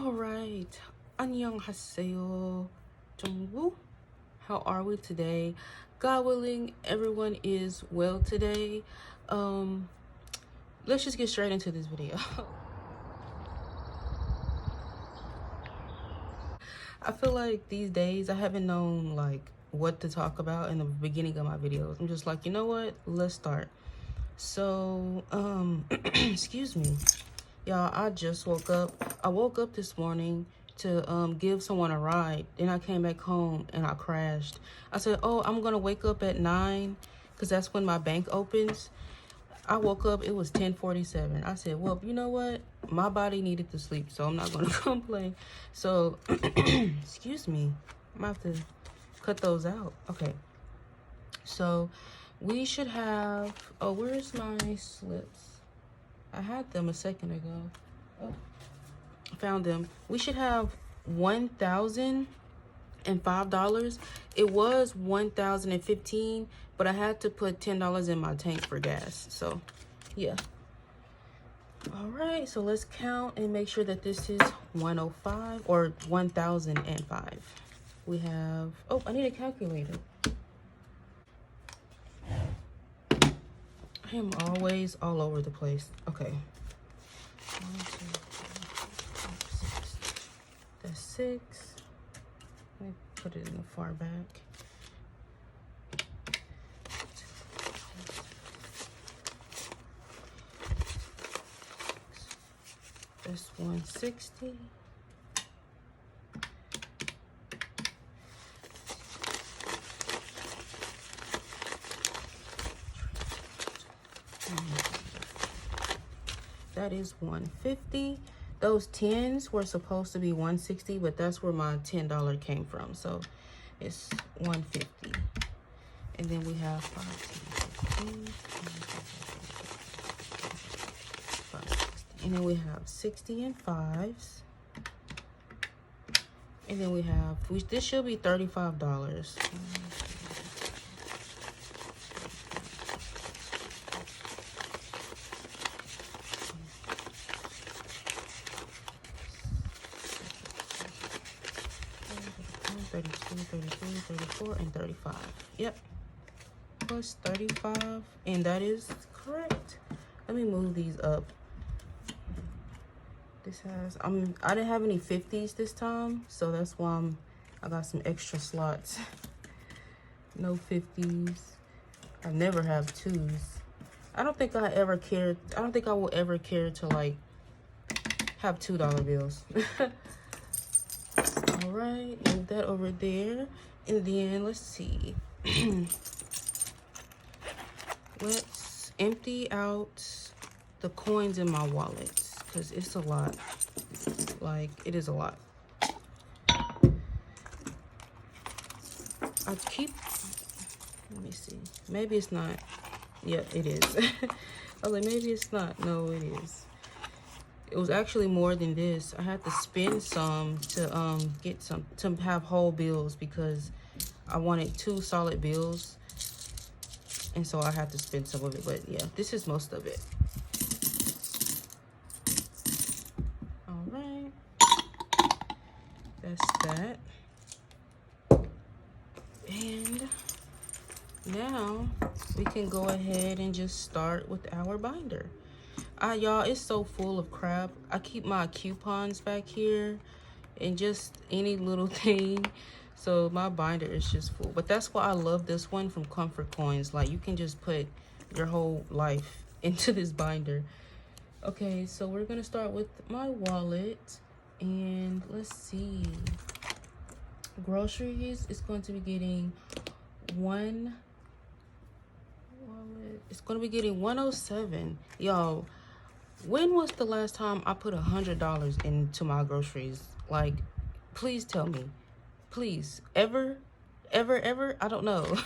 Alright, annyeonghaseyo, Jungwoo. How are we today? God willing, everyone is well today. Let's just get straight into this video. I feel like these days I haven't known like what to talk about in the beginning of my videos. I'm just like, you know what? Let's start. So, excuse me. Y'all, I just woke up. I woke up this morning to give someone a ride. Then I came back home and I crashed. I said, oh, I'm going to wake up at 9 because that's when my bank opens. I woke up, it was 10:47. I said, well, you know what? My body needed to sleep, so I'm not going to complain. So, excuse me. I'm going to have to cut those out. Okay. So, we should have... Oh, where's my slips? I had them a second ago. Oh, I found them. We should have $1,005. It was $1,015, but I had to put $10 in my tank for gas. So, yeah. All right, so let's count and make sure that this is 105 or 1,005. We have... Oh, I need a calculator. I am always all over the place. Okay. 1, 2, 3, 4, 5, 6. That's 6. Let me put it in the far back. That's 160. That is 150. Those 10s were supposed to be 160, but that's where my $10 came from. So it's 150. And then we have 5, 10, 15, 5, 60. And then we have 60 and 5s. And then we have, this should be $35. $32, $33, $34, and $35. Yep. Plus 35. And that is correct. Let me move these up. This has, I didn't have any 50s this time, so that's why I got some extra slots. No 50s. I never have 2s. I don't think I will ever care to like have $2 bills. All right, move that over there. And then let's see. Let's empty out the coins in my wallet because it's a lot. Like, it is a lot. I keep, let me see. Maybe it's not. Yeah, it is. I was like, maybe it's not. No, it is. It was actually more than this. I had to spend some to get some to have whole bills because I wanted 2 solid bills, and so I had to spend some of it. But yeah, this is most of it. All right, that's that. And now we can go ahead and just start with our binder. Y'all, it's so full of crap. I keep my coupons back here and just any little thing. So my binder is just full. But that's why I love this one from Comfortcoins. Like, you can just put your whole life into this binder. Okay, so we're going to start with my wallet. And let's see. Groceries is going to be getting one wallet. It's going to be getting 107. Y'all, when was the last time I put $100 into my groceries? Like, please tell me. Please. Ever? Ever? I don't know.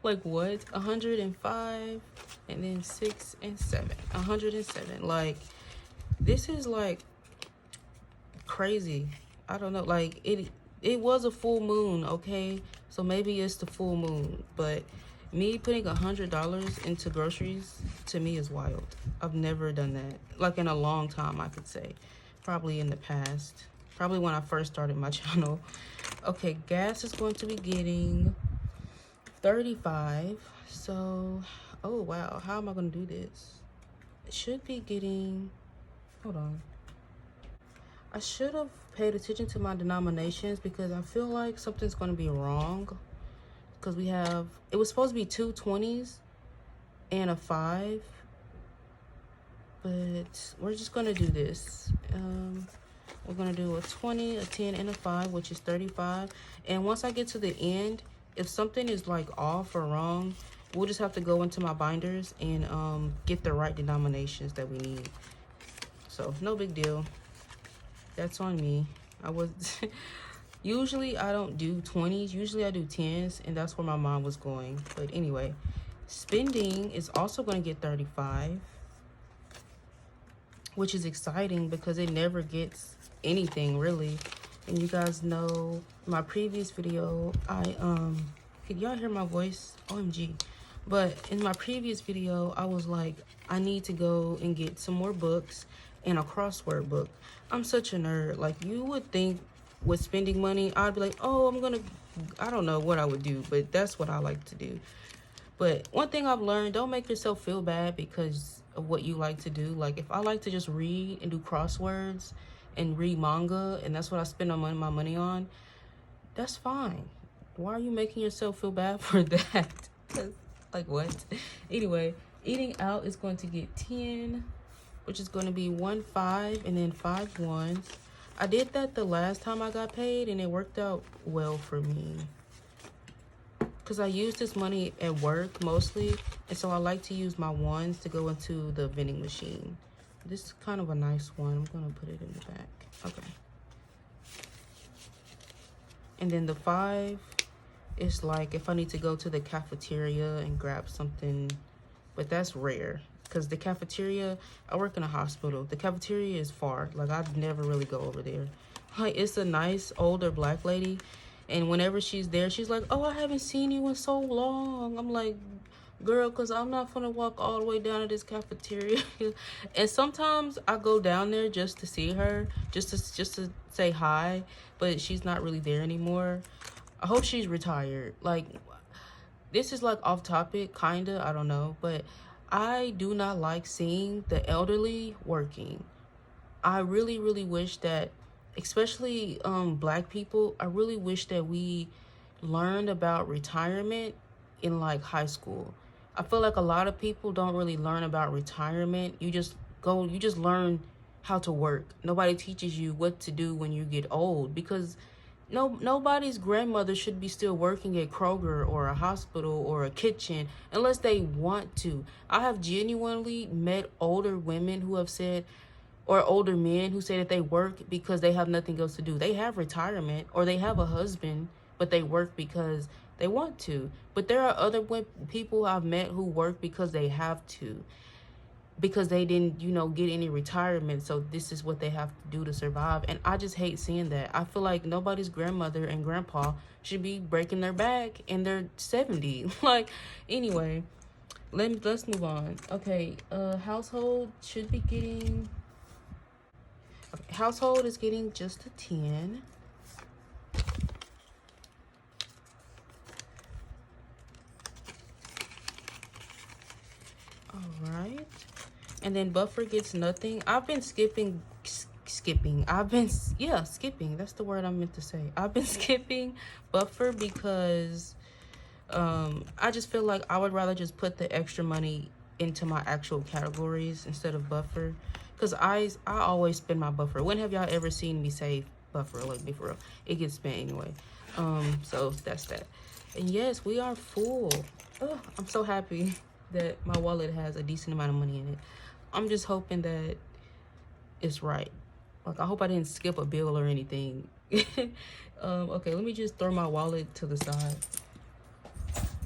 Like, what? 105 and then 6 and 7. 107. Like, this is like crazy. I don't know. Like, it was a full moon, okay? So maybe it's the full moon, but me putting $100 into groceries to me is wild. I've never done that, like in a long time, I could say. probably in the past, probably when I first started my channel. Okay, gas is going to be getting 35. So, oh wow, how am I gonna do this? It should be getting, hold on. I should have paid attention to my denominations because I feel like something's gonna be wrong. Because we have, it was supposed to be 2 20s and a 5. But we're just gonna do this. We're gonna do a 20, a 10, and a 5, which is 35. And once I get to the end, if something is like off or wrong, we'll just have to go into my binders and get the right denominations that we need. So no big deal. That's on me. I was usually I don't do 20s, usually I do 10s, and that's where my mom was going. But anyway, spending is also gonna get 35. Which is exciting because it never gets anything really. And you guys know my previous video, could y'all hear my voice? OMG. But in my previous video, I was like, I need to go and get some more books and a crossword book. I'm such a nerd. Like, you would think with spending money, I'd be like, oh, I don't know what I would do, but that's what I like to do. But one thing I've learned, don't make yourself feel bad because of what you like to do. Like, if I like to just read and do crosswords and read manga, and that's what I spend my money on, that's fine. Why are you making yourself feel bad for that? Like, what? Anyway, eating out is going to get 10, which is going to be 1 5 and then 5 1s. I did that the last time I got paid, and it worked out well for me. Because I use this money at work mostly, and so I like to use my ones to go into the vending machine. This is kind of a nice one. I'm going to put it in the back. Okay. And then the 5 is like if I need to go to the cafeteria and grab something, but that's rare. Because the cafeteria, I work in a hospital. The cafeteria is far. Like, I'd never really go over there. Like, it's a nice older black lady. And whenever she's there, she's like, oh, I haven't seen you in so long. I'm like, girl, because I'm not going to walk all the way down to this cafeteria. And sometimes I go down there just to see her, just to say hi. But she's not really there anymore. I hope she's retired. Like, this is like off topic, kind of. I don't know. But I do not like seeing the elderly working. I really, really wish that, especially black people, I really wish that we learned about retirement in like high school. I feel like a lot of people don't really learn about retirement. You just learn how to work. Nobody teaches you what to do when you get old, because nobody's grandmother should be still working at Kroger or a hospital or a kitchen unless they want to. I have genuinely met older women who have said, or older men who say that they work because they have nothing else to do. They have retirement, or they have a husband, but they work because they want to. But there are other people I've met who work because they have to, because they didn't, get any retirement. So this is what they have to do to survive. And I just hate seeing that. I feel like nobody's grandmother and grandpa should be breaking their back and they're 70. Like, anyway, let's move on. Okay, household should be getting... Okay, household is getting just a 10. All right. And then buffer gets nothing. I've been skipping. Skipping. That's the word I meant to say. I've been skipping buffer because I just feel like I would rather just put the extra money into my actual categories instead of buffer. Because I always spend my buffer. When have y'all ever seen me save buffer? Like, be for real. It gets spent anyway. So that's that. And yes, we are full. Oh, I'm so happy that my wallet has a decent amount of money in it. I'm just hoping that it's right. Like, I hope I didn't skip a bill or anything. Okay, let me just throw my wallet to the side.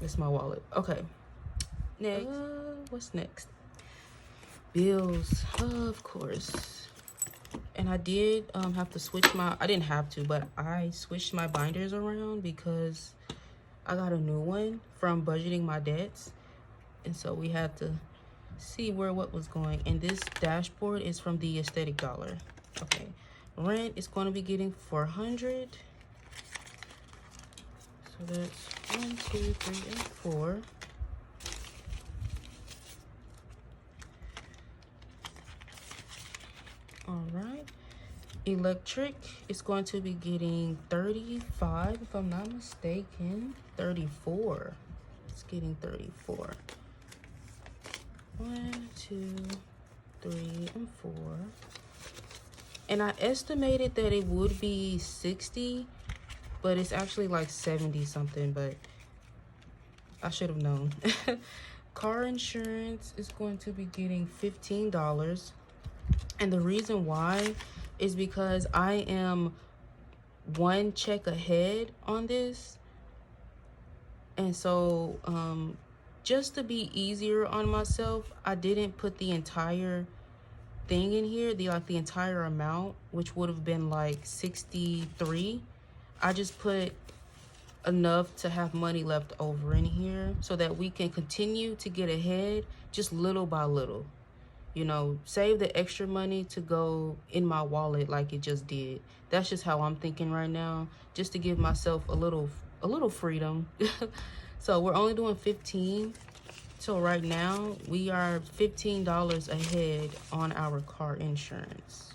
It's my wallet. Okay. Next. What's next? Bills, of course. And I did have to switch I didn't have to, but I switched my binders around because I got a new one from budgeting my debts. And so we had to see what was going. And this dashboard is from the Aesthetic Dollar. Okay, rent is going to be getting $400. So that's 1, 2, 3, and 4. All right. Electric is going to be getting 35, if I'm not mistaken. 34. It's getting 34. 1, 2, 3, and 4. And I estimated that it would be 60, but it's actually like 70 something, but I should have known. Car insurance is going to be getting $15. And the reason why is because I am 1 check ahead on this. And so just to be easier on myself, I didn't put the entire thing in here, the entire amount, which would have been like 63. I just put enough to have money left over in here so that we can continue to get ahead just little by little. You know, save the extra money to go in my wallet like it just did. That's just how I'm thinking right now, just to give myself a little freedom. So we're only doing 15. So right now we are $15 ahead on our car insurance.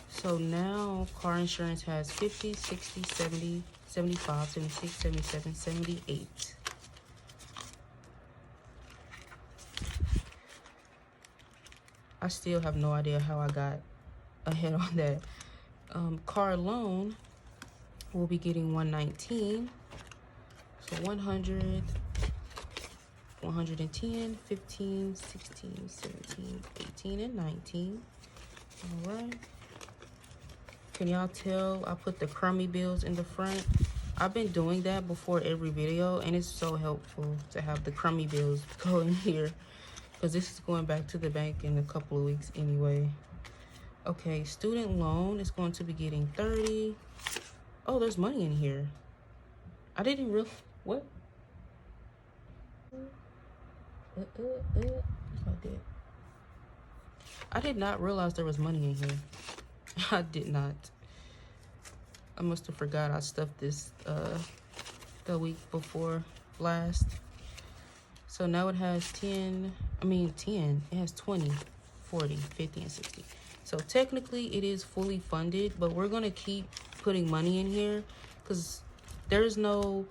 So now car insurance has 50, 60, 70, 75, 76, 77, 78. I still have no idea how I got ahead on that. Car loan will be getting 119. So 100, 110, 15, 16, 17, 18, and 19. All right. Can y'all tell I put the crummy bills in the front? I've been doing that before every video, and it's so helpful to have the crummy bills go in here, because this is going back to the bank in a couple of weeks anyway. Okay, student loan is going to be getting 30. Oh, there's money in here. I didn't really, what? I did not realize there was money in here. I did not. I must have forgot I stuffed this the week before last. So now it has 10, it has 20, 40, 50, and 60. So technically it is fully funded, but we're gonna keep putting money in here because there's no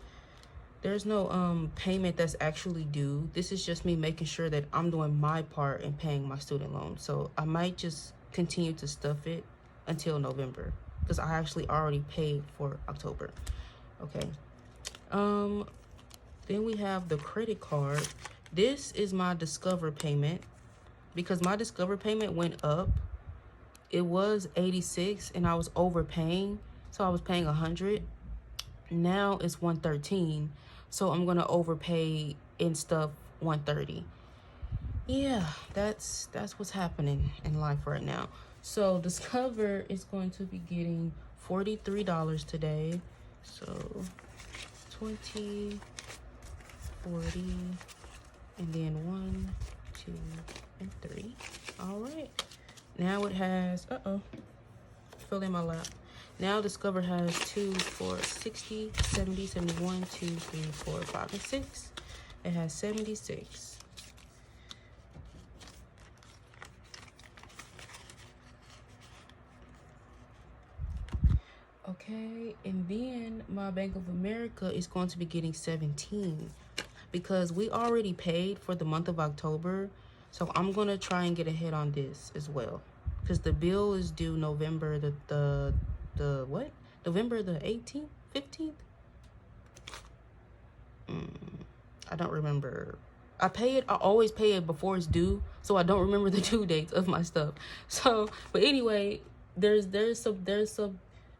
payment that's actually due. This is just me making sure that I'm doing my part in paying my student loan. So I might just continue to stuff it until November, because I actually already paid for October. Okay. Then we have the credit card. This is my Discover payment, because my Discover payment went up. It was 86 and I was overpaying, so I was paying 100. Now it's 113, so I'm gonna overpay and stuff 130. Yeah, that's what's happening in life right now. So Discover is going to be getting $43 today. So 20, 40, and then 1, 2, and 3. All right. Now it has, fell in my lap. Now Discover has 2, 4, 60, 70, 71, 2, 3, 4, 5, and 6. It has 76. Okay, and then my Bank of America is going to be getting 17 because we already paid for the month of October. So I'm going to try and get ahead on this as well, because the bill is due November the what? November the 18th, 15th? I don't remember. I always pay it before it's due, so I don't remember the due dates of my stuff. So, but anyway, there's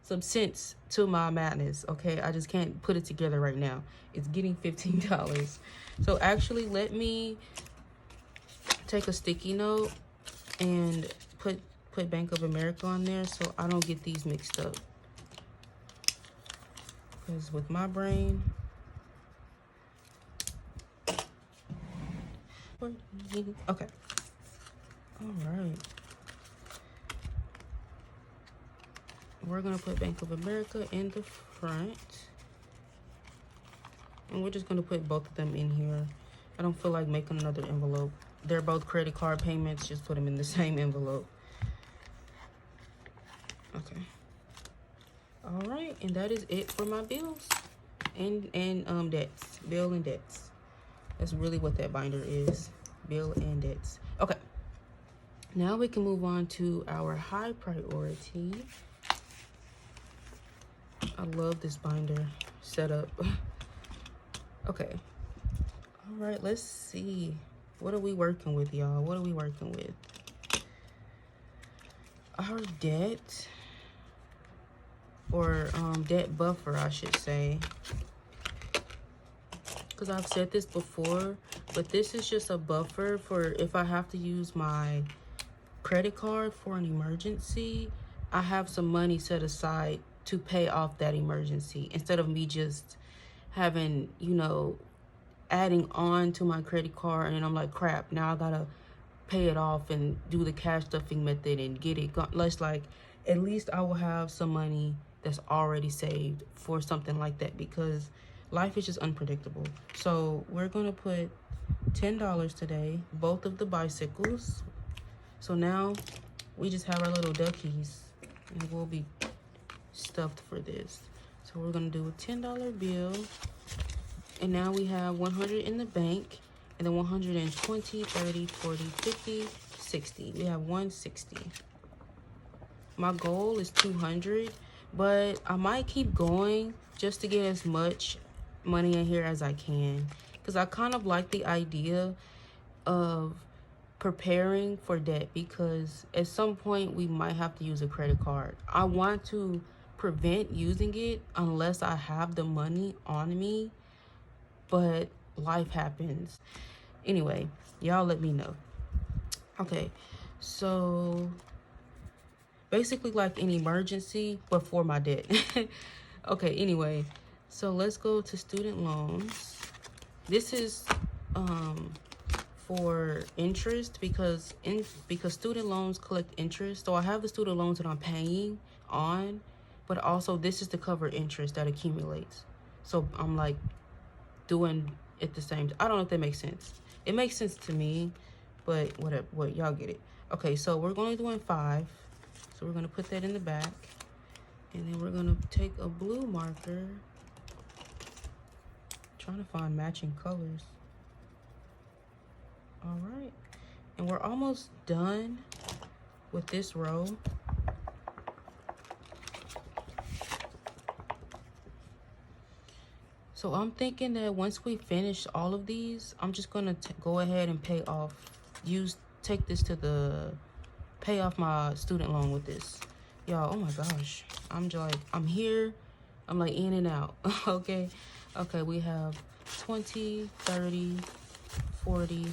some sense to my madness, okay? I just can't put it together right now. It's getting $15. So actually, let me take a sticky note and put Bank of America on there so I don't get these mixed up. Because with my brain, okay. All right. We're gonna put Bank of America in the front. And we're just gonna put both of them in here. I don't feel like making another envelope. They're both credit card payments, just put them in the same envelope. Okay. All right, and that is it for my bills and debts. Bill and debts. That's really what that binder is. Bill and debts. Okay. Now we can move on to our high priority. I love this binder setup. Okay. All right, let's see. What are we working with, y'all? What are we working with? Our debt, or debt buffer, I should say. Because I've said this before, but this is just a buffer for if I have to use my credit card for an emergency. I have some money set aside to pay off that emergency instead of me just having, you know, adding on to my credit card and I'm like, crap, now I gotta pay it off and do the cash stuffing method and get it gone. Let's like, at least I will have some money that's already saved for something like that, because life is just unpredictable. So we're gonna put $10 today, both of the bicycles. So now we just have our little duckies and we'll be stuffed for this. So we're gonna do a $10 bill, and now we have 100 in the bank, and then 120, 30, 40, 50, 60. We have 160. My goal is 200, but I might keep going just to get as much money in here as I can, because I kind of like the idea of preparing for debt, because at some point we might have to use a credit card. I want to prevent using it unless I have the money on me, but life happens. Anyway, y'all let me know. Okay, so basically like an emergency, but for my debt. Okay, anyway, so let's go to student loans. This is for interest, because student loans collect interest. So I have the student loans that I'm paying on, but also this is to cover interest that accumulates. So I'm like doing it the same. I don't know if that makes sense. It makes sense to me, but whatever, y'all get it. Okay, so we're going to do 5. So we're going to put that in the back, and then we're going to take a blue marker, trying to find matching colors. All right, and we're almost done with this row. So I'm thinking that once we finish all of these, I'm just gonna go ahead and pay off, take this to pay off my student loan with this. Y'all, oh my gosh, I'm here, I'm like in and out. Okay, we have 20, 30, 40,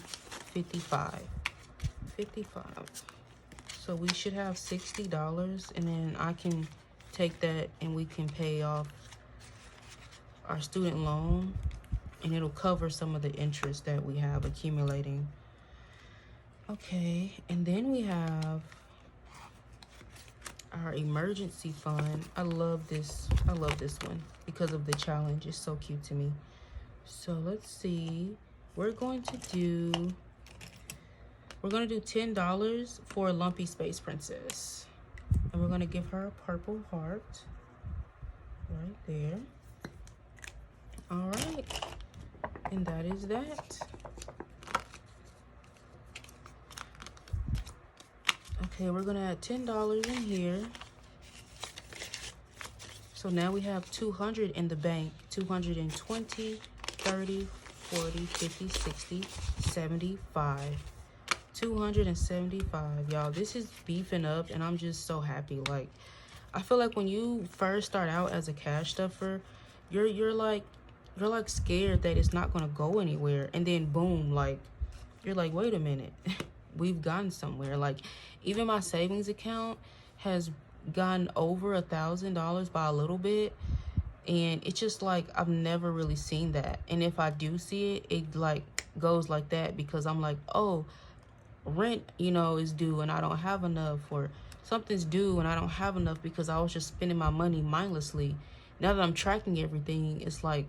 55. So we should have $60, and then I can take that and we can pay off our student loan, and it'll cover some of the interest that we have accumulating. Okay, and then we have our emergency fund. I love this one because of the challenge. It's so cute to me. So let's see, we're going to do $10 for Lumpy Space Princess, and we're going to give her a purple heart right there. All right, and that is that. Okay, we're gonna add $10 in here. So now we have 200 in the bank. 220, 30, 40, 50, 60, 75. 275, y'all. This is beefing up, and I'm just so happy. Like, I feel like when you first start out as a cash stuffer, you're like scared that it's not gonna go anywhere, and then boom, like you're like, wait a minute, we've gotten somewhere. Like, even my savings account has gone over $1,000 by a little bit, and it's just like I've never really seen that. And if I do see it, it like goes like that, because I'm like, oh, rent, you know, is due and I don't have enough, or something's due and I don't have enough because I was just spending my money mindlessly. Now that I'm tracking everything, it's like,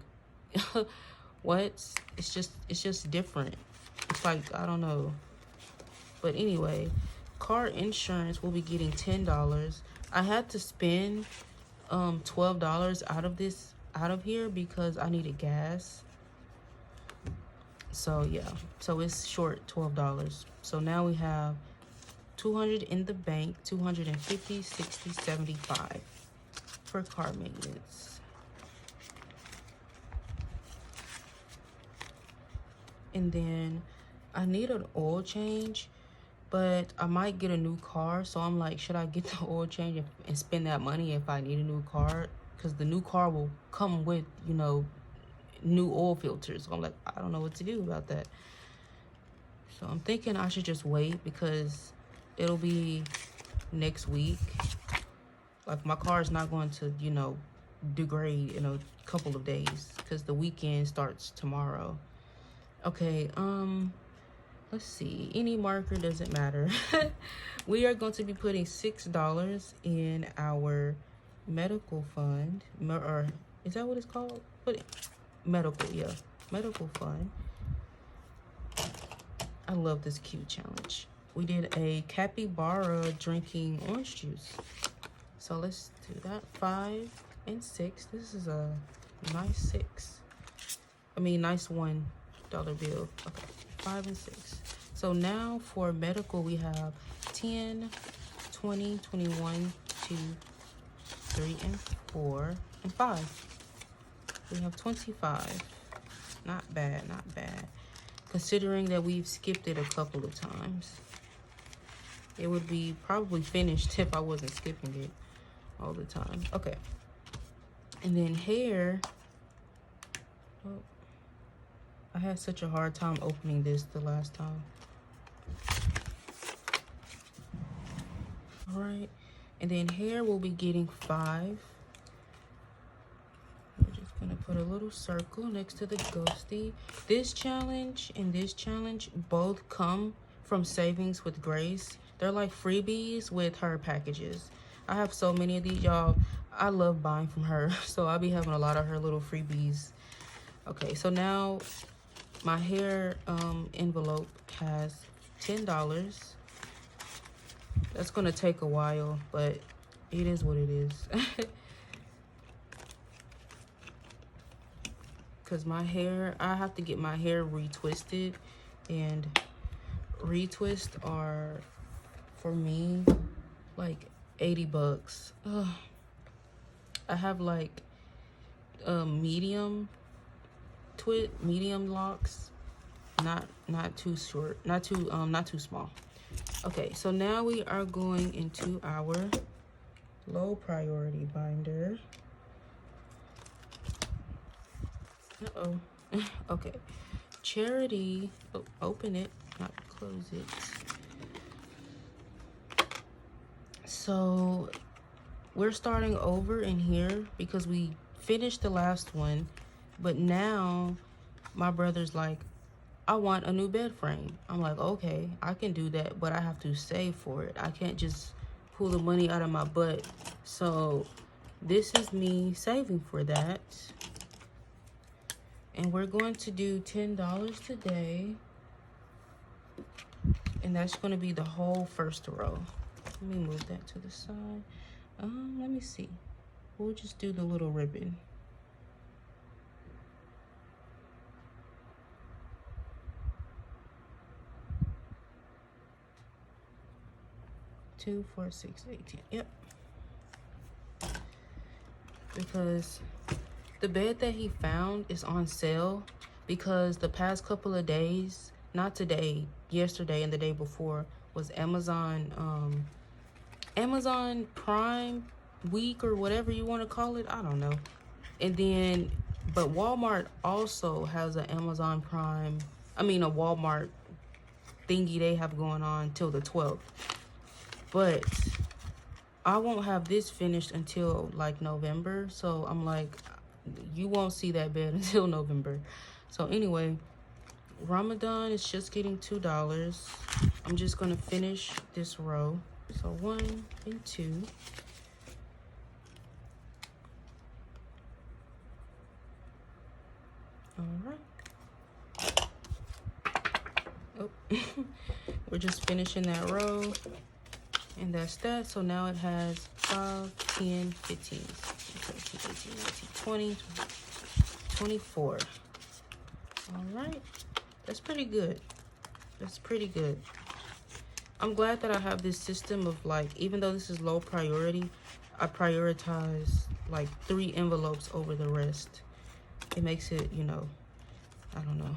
what? It's just different. It's like, I don't know. But anyway, car insurance will be getting $10. I had to spend $12 out of here because I needed gas. So yeah, so it's short $12. So now we have 200 in the bank, 250, 60, 75 for car maintenance. And then I need an oil change, but I might get a new car. So I'm like, should I get the oil change and spend that money if I need a new car? Because the new car will come with, you know, new oil filters. So I'm like, I don't know what to do about that. So I'm thinking I should just wait because it'll be next week. Like, my car is not going to, you know, degrade in a couple of days because the weekend starts tomorrow. Okay, let's see. Any marker, doesn't matter. We are going to be putting $6 in our medical fund, or is that what it's called? Medical, yeah, medical fund. I love this cute challenge. We did a capybara drinking orange juice. So let's do that. 5 and 6. This is a nice 6. I mean, nice $1 bill. Okay, 5 and 6. So now for medical, we have 10, 20, 21, 2, 3, and 4, and 5. We have 25. Not bad, not bad. Considering that we've skipped it a couple of times. It would be probably finished if I wasn't skipping it all the time. Okay. And then hair. Oh, I had such a hard time opening this the last time. All right. And then hair will be getting 5. We're just gonna put a little circle next to the ghosty. This challenge and this challenge both come from Savings with Grace. They're like freebies with her packages. I have so many of these, y'all. I love buying from her, so I'll be having a lot of her little freebies. Okay, so now my hair envelope has $10. That's gonna take a while, but it is what it is. Cause my hair, I have to get my hair retwisted, and retwists are, for me, like $80. Ugh. I have like medium locks, not too short, not too small. Okay, so now we are going into our low priority binder. Uh-oh. Okay. Charity. Oh, open it, not close it. So we're starting over in here because we finished the last one, but now my brother's like, I want a new bed frame. I'm like, okay, I can do that, but I have to save for it. I can't just pull the money out of my butt. So this is me saving for that. And we're going to do $10 today. And that's going to be the whole first row. Let me move that to the side. Let me see. We'll just do the little ribbon. $2, $4, $6, $18. Yep. Because the bed that he found is on sale, because the past couple of days, not today, yesterday and the day before, was Amazon Prime week or whatever you want to call it. I don't know. And then, but Walmart also has an Amazon Prime, a Walmart thingy they have going on till the 12th. But I won't have this finished until like November. So I'm like, you won't see that bed until November. So anyway, Ramadan is just getting $2. I'm just gonna finish this row. So 1 and 2. All right. Oh, we're just finishing that row, and that's that. So now it has 5, 10, 15, 17, 18, 19, 20, 24. All right, that's pretty good. That's pretty good. I'm glad that I have this system of, like, even though this is low priority, I prioritize like 3 envelopes over the rest. It makes it, you know, I don't know.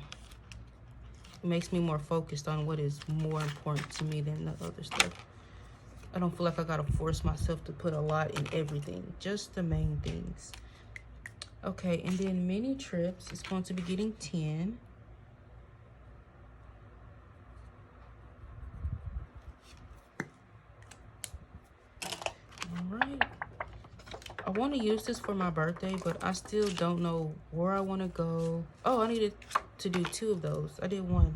It makes me more focused on what is more important to me than the other stuff. I don't feel like I gotta force myself to put a lot in everything, just the main things. Okay, and then mini trips is going to be getting 10. All right. I want to use this for my birthday, but I still don't know where I want to go. Oh, I needed to do 2 of those. I did 1.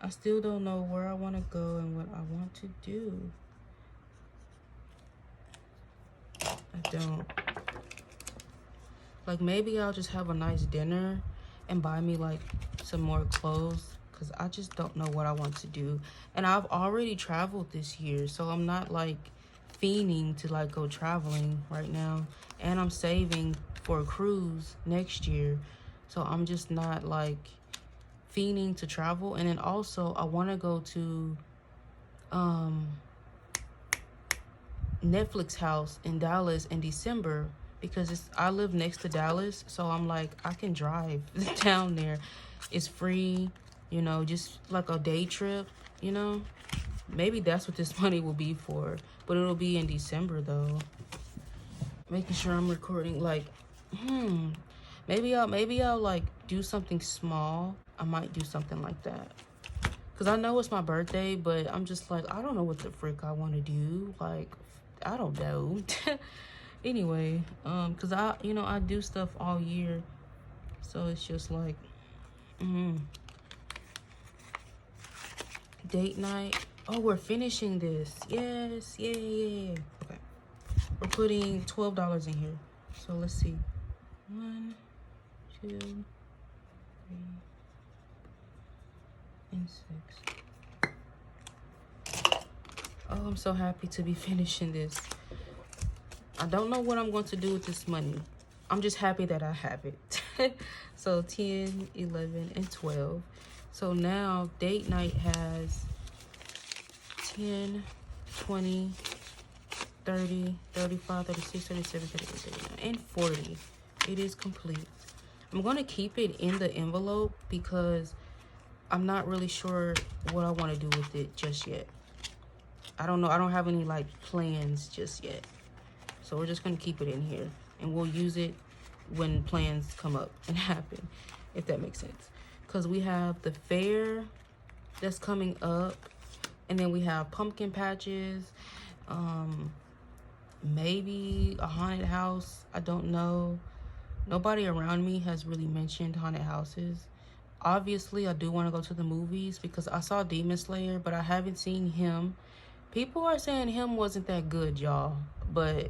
I still don't know where I want to go and what I want to do. I don't. Like, maybe I'll just have a nice dinner and buy me like some more clothes, because I just don't know what I want to do. And I've already traveled this year, so I'm not like fiending to like go traveling right now, and I'm saving for a cruise next year, so I'm just not like fiending to travel. And then also I want to go to Netflix house in Dallas in December, because I live next to Dallas, so I'm like, I can drive down there. It's free, you know, just like a day trip, you know. Maybe that's what this money will be for, but it'll be in December though. Making sure I'm recording, like, maybe I'll like do something small. I might do something like that, because I know it's my birthday, but I'm just like, I don't know what the frick I want to do. Like, I don't know. Anyway, because I do stuff all year, so it's just like, date night. Oh, we're finishing this. Yes, yeah. Okay, we're putting $12 in here. So let's see. 1, 2, 3, and 6. Oh, I'm so happy to be finishing this. I don't know what I'm going to do with this money. I'm just happy that I have it. So 10, 11, and 12. So now date night has 10, 20, 30, 35, 36, 37, 38, 39, and 40. It is complete. I'm going to keep it in the envelope because I'm not really sure what I want to do with it just yet. I don't know. I don't have any like plans just yet. So we're just going to keep it in here, and we'll use it when plans come up and happen, if that makes sense. Because we have the fair that's coming up, and then we have pumpkin patches, maybe a haunted house. I don't know. Nobody around me has really mentioned haunted houses. Obviously, I do want to go to the movies because I saw Demon Slayer, but I haven't seen him. People are saying him wasn't that good, y'all, but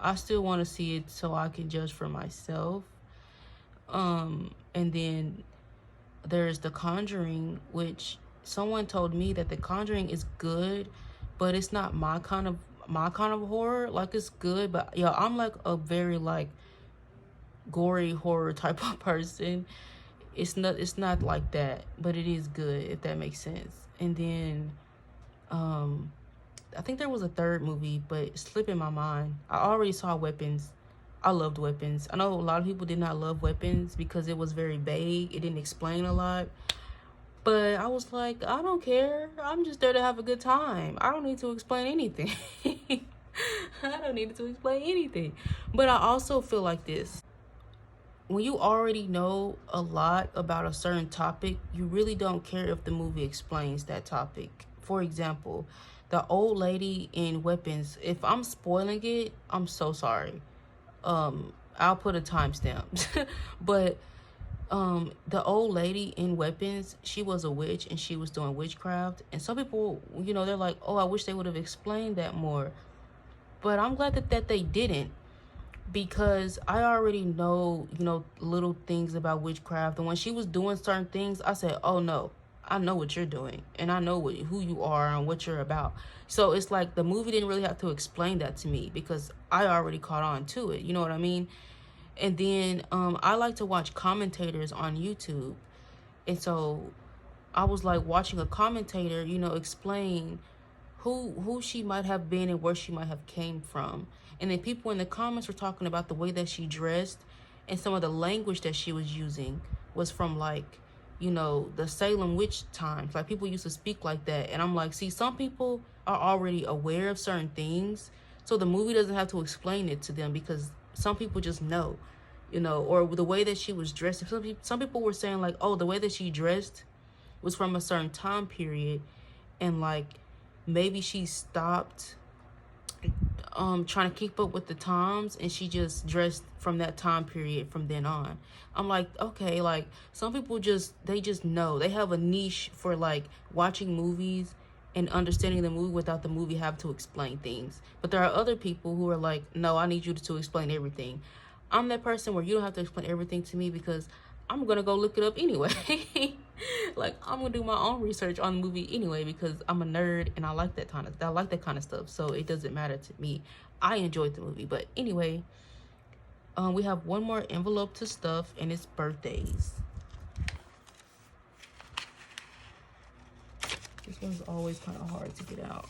I still want to see it so I can judge for myself. And then there's The Conjuring, which someone told me that The Conjuring is good, but it's not my kind of horror. Like, it's good, but yeah, I'm like a very like gory horror type of person. It's not like that, but it is good, if that makes sense. And then I think there was a third movie, but it's slipping my mind. I already saw Weapons. I loved Weapons. I know a lot of people did not love Weapons because it was very vague. It didn't explain a lot. But I was like, I don't care. I'm just there to have a good time. I don't need to explain anything. I don't need to explain anything. But I also feel like this. When you already know a lot about a certain topic, you really don't care if the movie explains that topic. For example, the old lady in Weapons, if I'm spoiling it, I'm so sorry. I'll put a timestamp. But The old lady in Weapons, she was a witch and she was doing witchcraft. And some people, you know, they're like, oh, I wish they would have explained that more. But I'm glad that they didn't, because I already know, you know, little things about witchcraft. And when she was doing certain things, I said, oh no, I know what you're doing, and I know who you are and what you're about. So it's like the movie didn't really have to explain that to me, because I already caught on to it. You know what I mean? And then I like to watch commentators on YouTube. And so I was like watching a commentator, you know, explain who she might have been and where she might have came from. And then people in the comments were talking about the way that she dressed, and some of the language that she was using was from, like, you know, the Salem witch times. Like, people used to speak like that. And I'm like, see, some people are already aware of certain things, so the movie doesn't have to explain it to them, because some people just know, you know. Or the way that she was dressed. Some people were saying, like, oh, the way that she dressed was from a certain time period, and like maybe she stopped trying to keep up with the times, and she just dressed from that time period from then on. I'm like, okay, like, some people they just know. They have a niche for, like, watching movies and understanding the movie without the movie have to explain things. But there are other people who are like, no, I need you to explain everything. I'm that person where you don't have to explain everything to me, because I'm gonna go look it up anyway. Like, I'm gonna do my own research on the movie anyway, because I'm a nerd and I like that kind of stuff. So it doesn't matter to me. I enjoyed the movie. But anyway, we have one more envelope to stuff, and it's birthdays. This one's always kind of hard to get out.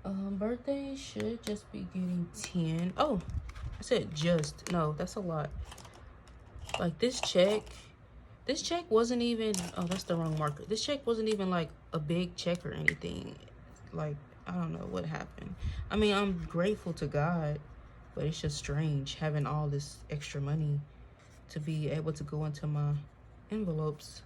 Birthdays should just be getting 10. Oh, I said just. No, that's a lot. Like, this check wasn't even, oh, that's the wrong marker. This check wasn't even like a big check or anything. Like, I don't know what happened. I mean, I'm grateful to God, but it's just strange having all this extra money to be able to go into my envelopes.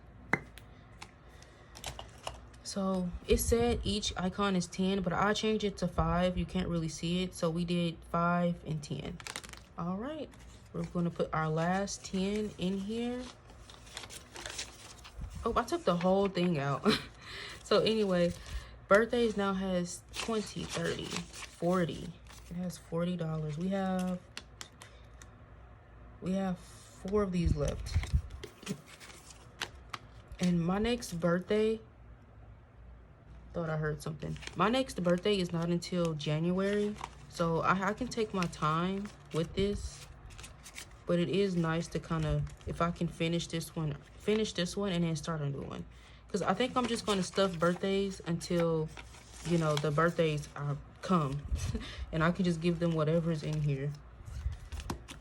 So it said each icon is 10, but I changed it to 5. You can't really see it. So we did 5 and 10. All right. We're going to put our last 10 in here. Oh, I took the whole thing out. So anyway, birthdays now has 20, 30, 40. It has $40. We have 4 of these left. And my next birthday, thought I heard something. My next birthday is not until January. So I can take my time with this. But it is nice to kind of, if I can finish this one and then start a new one. Because I think I'm just going to stuff birthdays until, you know, the birthdays come. And I can just give them whatever's in here.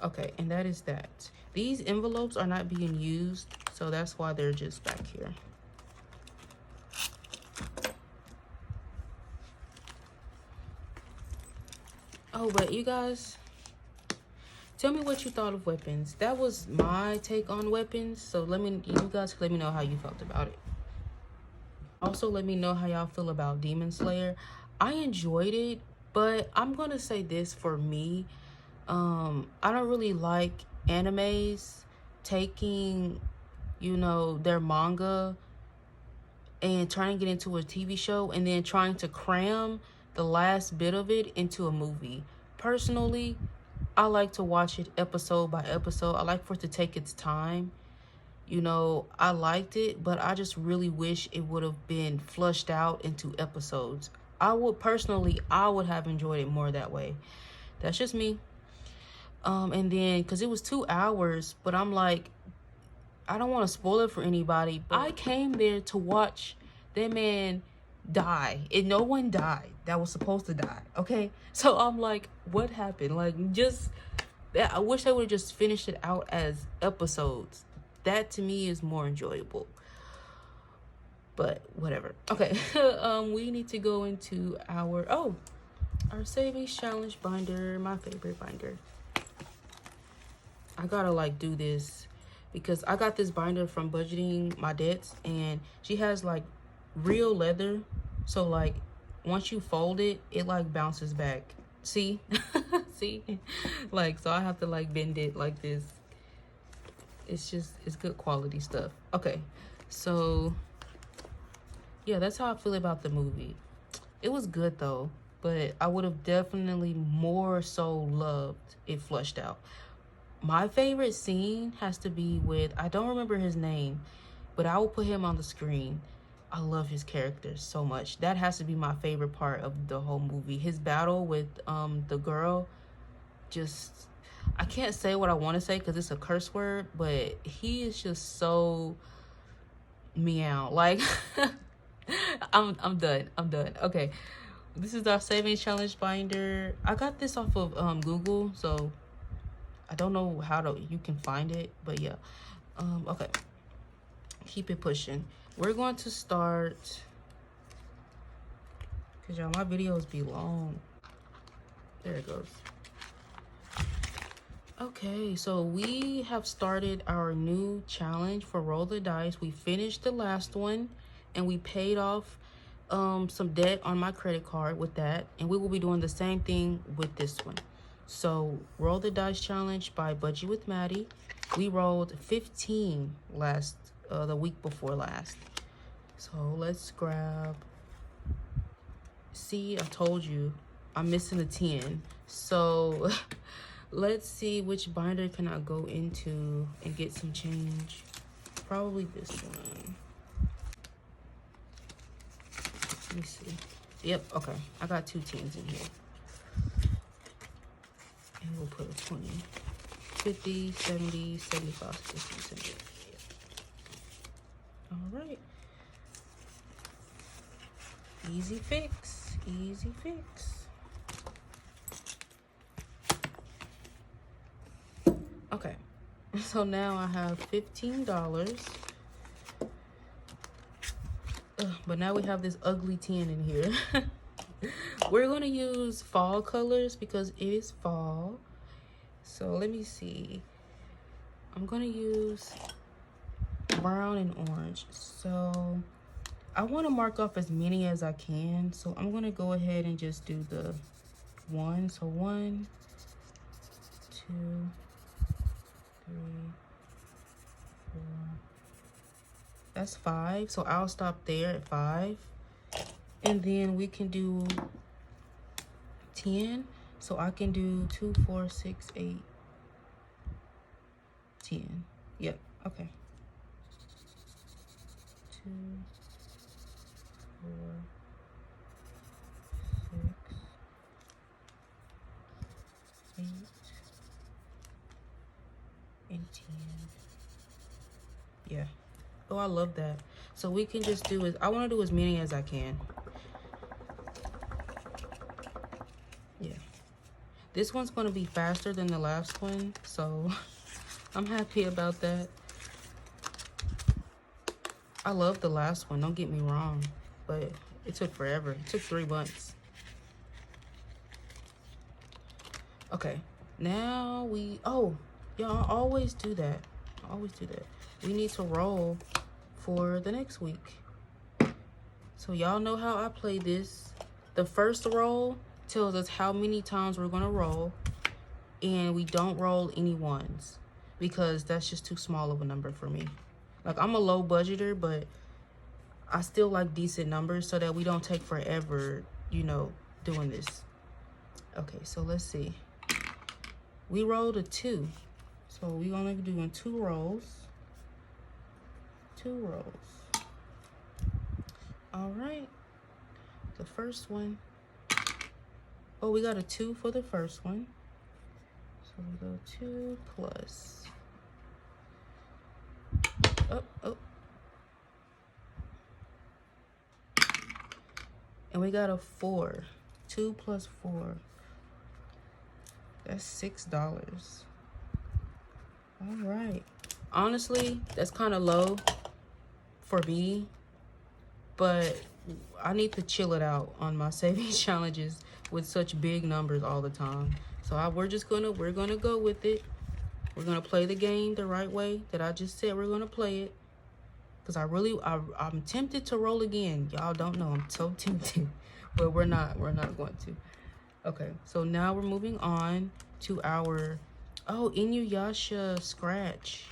Okay, and that is that. These envelopes are not being used, so that's why they're just back here. Oh, but you guys, tell me what you thought of Weapons. That was my take on Weapons. So you guys let me know how you felt about it. Also, let me know how y'all feel about Demon Slayer. I enjoyed it, but I'm going to say this for me. I don't really like animes taking, you know, their manga and trying to get into a TV show and then trying to cram the last bit of it into a movie. Personally, I like to watch it episode by episode. I like for it to take its time. You know, I liked it, but I just really wish it would have been flushed out into episodes. I would have enjoyed it more that way. That's just me. And then, because it was 2 hours, but I'm like, I don't want to spoil it for anybody, but I came there to watch that man die, and no one died that was supposed to die. Okay, so I'm like, what happened? Like, just that, I wish I would have just finished it out as episodes. That to me is more enjoyable, but whatever. Okay. We need to go into our savings challenge binder, my favorite binder. I gotta like do this because I got this binder from Budgeting My Debts, and she has like real leather, so like once you fold it, it like bounces back. See? See? Like, so I have to like bend it like this. it's good quality stuff. Okay, so yeah, that's how I feel about the movie. It was good though, but I would have definitely more so loved it flushed out. My favorite scene has to be with, I don't remember his name, but I will put him on the screen. I love his character so much. That has to be my favorite part of the whole movie. His battle with the girl, just, I can't say what I want to say because it's a curse word, but he is just so meow. Like, I'm done. Okay, this is our savings challenge binder. I got this off of Google, so I don't know how you can find it, but yeah. Okay, keep it pushing. We're going to start, because y'all, my videos be long. There it goes. Okay, so we have started our new challenge for Roll the Dice. We finished the last one and we paid off some debt on my credit card with that, and we will be doing the same thing with this one. So Roll the Dice challenge by Budget with Maddie. We rolled 15 the week before last. So let's grab, see, I told you I'm missing a 10. So let's see which binder can I go into and get some change. Probably this one. Let me see. Yep, okay. I got 2 10s in here. And we'll put a 20. 50, 70, 75, 60, 70. All right. Easy fix, easy fix. Okay, so now I have $15. But now we have this ugly 10 in here. We're gonna use fall colors because it is fall. So let me see. I'm gonna use brown and orange. So I want to mark off as many as I can, so I'm going to go ahead and just do the 1. So 1, 2, 3, 4. That's 5. So I'll stop there at 5. And then we can do 10. So I can do 2, 4, 6, 8, 10. Yep. Okay. 2, 4, 6, 8, and 10. Yeah. Oh, I love that. So we can just do I want to do as many as I can. Yeah. This one's going to be faster than the last one, so I'm happy about that. I love the last one, don't get me wrong, but it took forever. It took 3 months. Okay, now oh, y'all, I always do that. I always do that. We need to roll for the next week. So y'all know how I play this. The first roll tells us how many times we're gonna roll, and we don't roll any ones because that's just too small of a number for me. Like, I'm a low budgeter, but I still like decent numbers so that we don't take forever, you know, doing this. Okay, so let's see. We rolled a 2. So we're gonna be doing 2 rolls. 2 rolls. All right. The first one. Oh, we got a 2 for the first one. So we go 2 plus. Oh. And we got a 4. 2 plus 4. That's $6. All right. Honestly, that's kind of low for me, but I need to chill it out on my savings challenges with such big numbers all the time. So we're gonna go with it. We're gonna play the game the right way that I just said we're gonna play it. Cause I'm tempted to roll again. Y'all don't know, I'm so tempted, but we're not going to. Okay, so now we're moving on to our, Inuyasha scratch.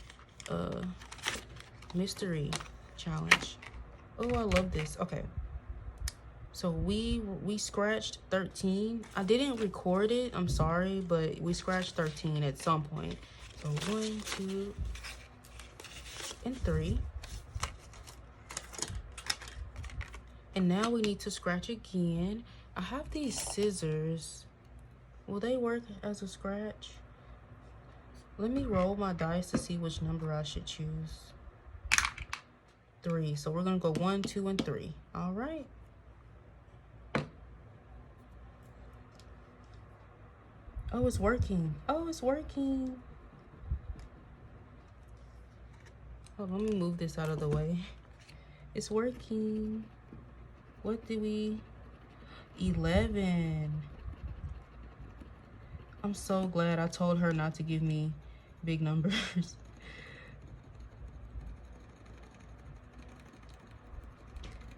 mystery challenge. Oh, I love this. Okay. So we scratched 13. I didn't record it, I'm sorry, but we scratched 13 at some point. So 1, 2, and 3. And now we need to scratch again. I have these scissors. Will they work as a scratch? Let me roll my dice to see which number I should choose. 3. So we're gonna go 1, 2, and 3. All right. Oh, it's working. Oh, it's working. Oh, let me move this out of the way. It's working. What did we? 11. I'm so glad I told her not to give me big numbers.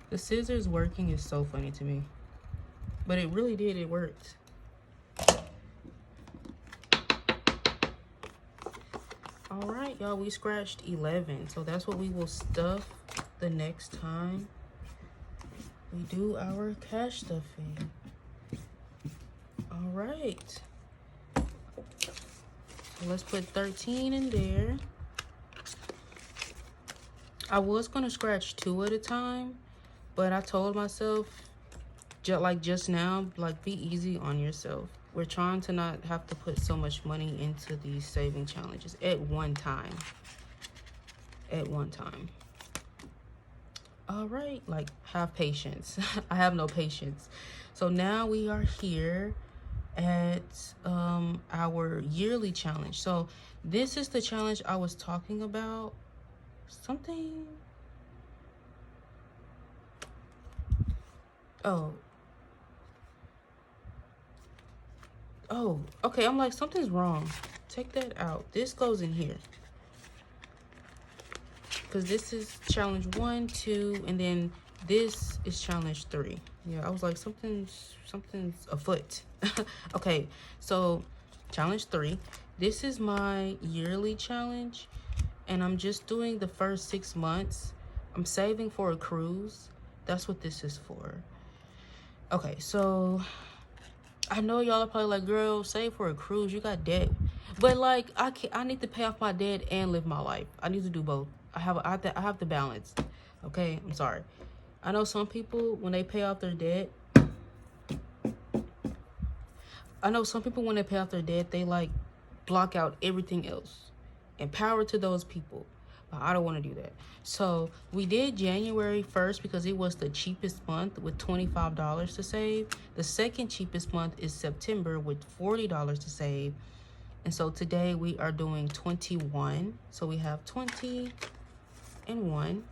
The scissors working is so funny to me. But it really did. It worked. All right, y'all, we scratched 11. So that's what we will stuff the next time we do our cash stuffing. All right. So let's put 13 in there. I was going to scratch 2 at a time, but I told myself, just now, like, be easy on yourself. We're trying to not have to put so much money into these saving challenges at one time. All right, like, have patience. I have no patience. So now we are here at our yearly challenge. So this is the challenge I was talking about. Something. Oh, okay. I'm like, something's wrong. Take that out. This goes in here. Because this is challenge 1, 2, and then this is challenge 3. Yeah, I was like, something's afoot. Okay, so challenge 3. This is my yearly challenge, and I'm just doing the first 6 months. I'm saving for a cruise. That's what this is for. Okay, so I know y'all are probably like, girl, save for a cruise. You got debt. But like, I need to pay off my debt and live my life. I need to do both. I have to balance. Okay, I'm sorry. I know some people, when they pay off their debt, they like block out everything else. And power to those people. But I don't want to do that. So we did January 1st because it was the cheapest month with $25 to save. The second cheapest month is September with $40 to save. And so today we are doing 21. So we have 20 and 1.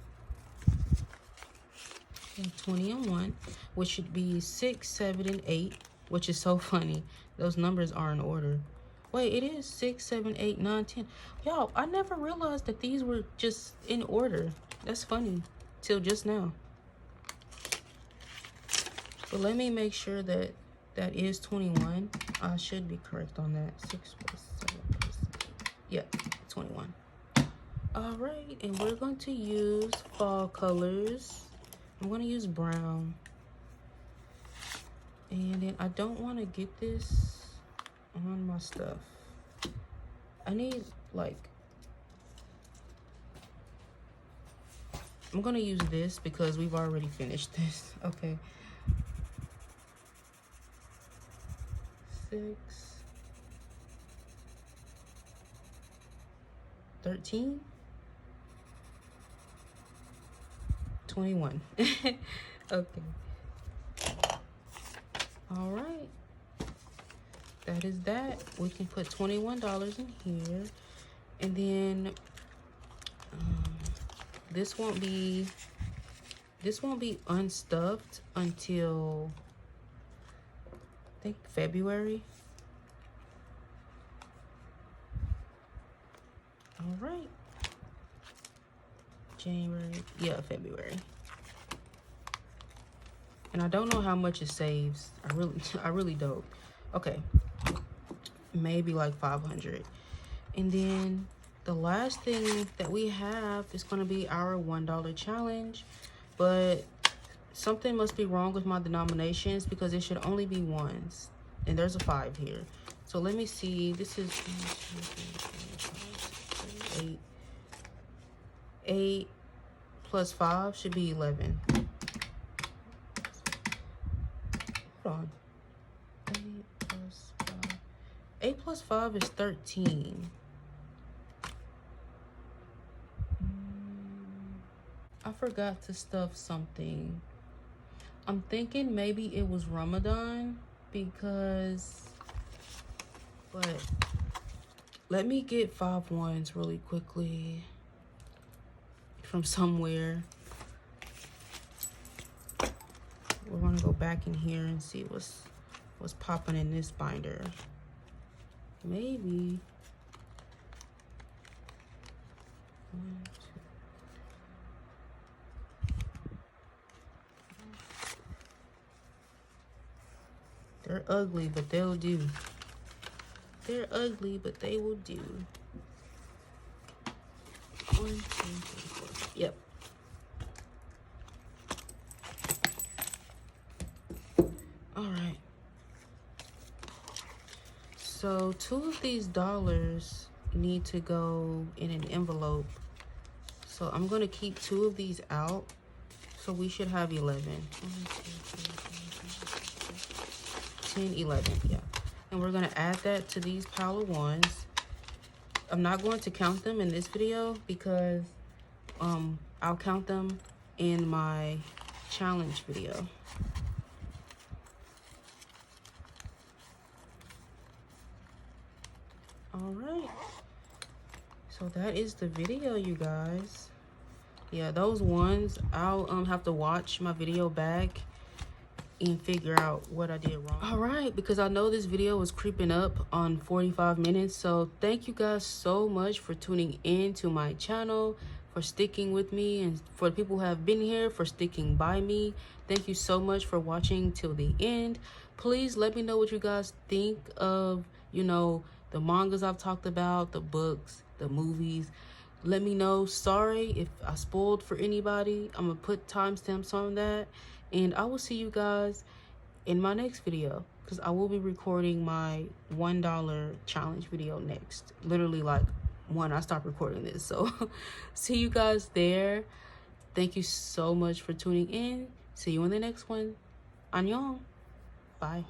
And 20 and 1, which should be 6, 7, and 8, which is so funny. Those numbers are in order. Wait, it is 6, 7, 8, 9, 10. Y'all, I never realized that these were just in order. That's funny. Till just now. But let me make sure that that is 21. I should be correct on that. 6 plus 7 plus 8. Yeah, 21. All right, and we're going to use fall colors. I'm going to use brown. And then I don't want to get this on my stuff. I need, like, I'm going to use this because we've already finished this. Okay. 6, 13, 21. Okay. All right. That is that. We can put $21 in here. And then this won't be unstuffed until I think February. All right. January, yeah, February. And I don't know how much it saves. I really don't. Okay. Maybe like 500. And then the last thing that we have is going to be our $1 challenge, but something must be wrong with my denominations because it should only be ones, and there's a 5 here. So let me see. This is 8 plus 5 should be 11. Hold on. 8 plus 5 is 13. I forgot to stuff something. I'm thinking maybe it was Ramadan because, but let me get 5 ones really quickly from somewhere. We're gonna go back in here and see what's popping in this binder. Maybe 1, 2. They're ugly, but they'll do. They're ugly, but they will do. 1, 2, 3, 4. Yep. All right. So 2 of these dollars need to go in an envelope. So I'm going to keep 2 of these out. So we should have 11. 10, 11, yeah. And we're going to add that to these pile of ones. I'm not going to count them in this video because I'll count them in my challenge video. All right, so that is the video, you guys. Yeah, those ones, I'll have to watch my video back and figure out what I did wrong. All right, because I know this video was creeping up on 45 minutes. So thank you guys so much for tuning in to my channel, for sticking with me, and for the people who have been here, for sticking by me. Thank you so much for watching till the end. Please let me know what you guys think of, you know, the mangas I've talked about, the books, the movies. Let me know. Sorry if I spoiled for anybody. I'm gonna put timestamps on that, and I will see you guys in my next video because I will be recording my $1 challenge video next. Literally like when I stop recording this. So see you guys there. Thank you so much for tuning in. See you in the next one. Annyeong. Bye.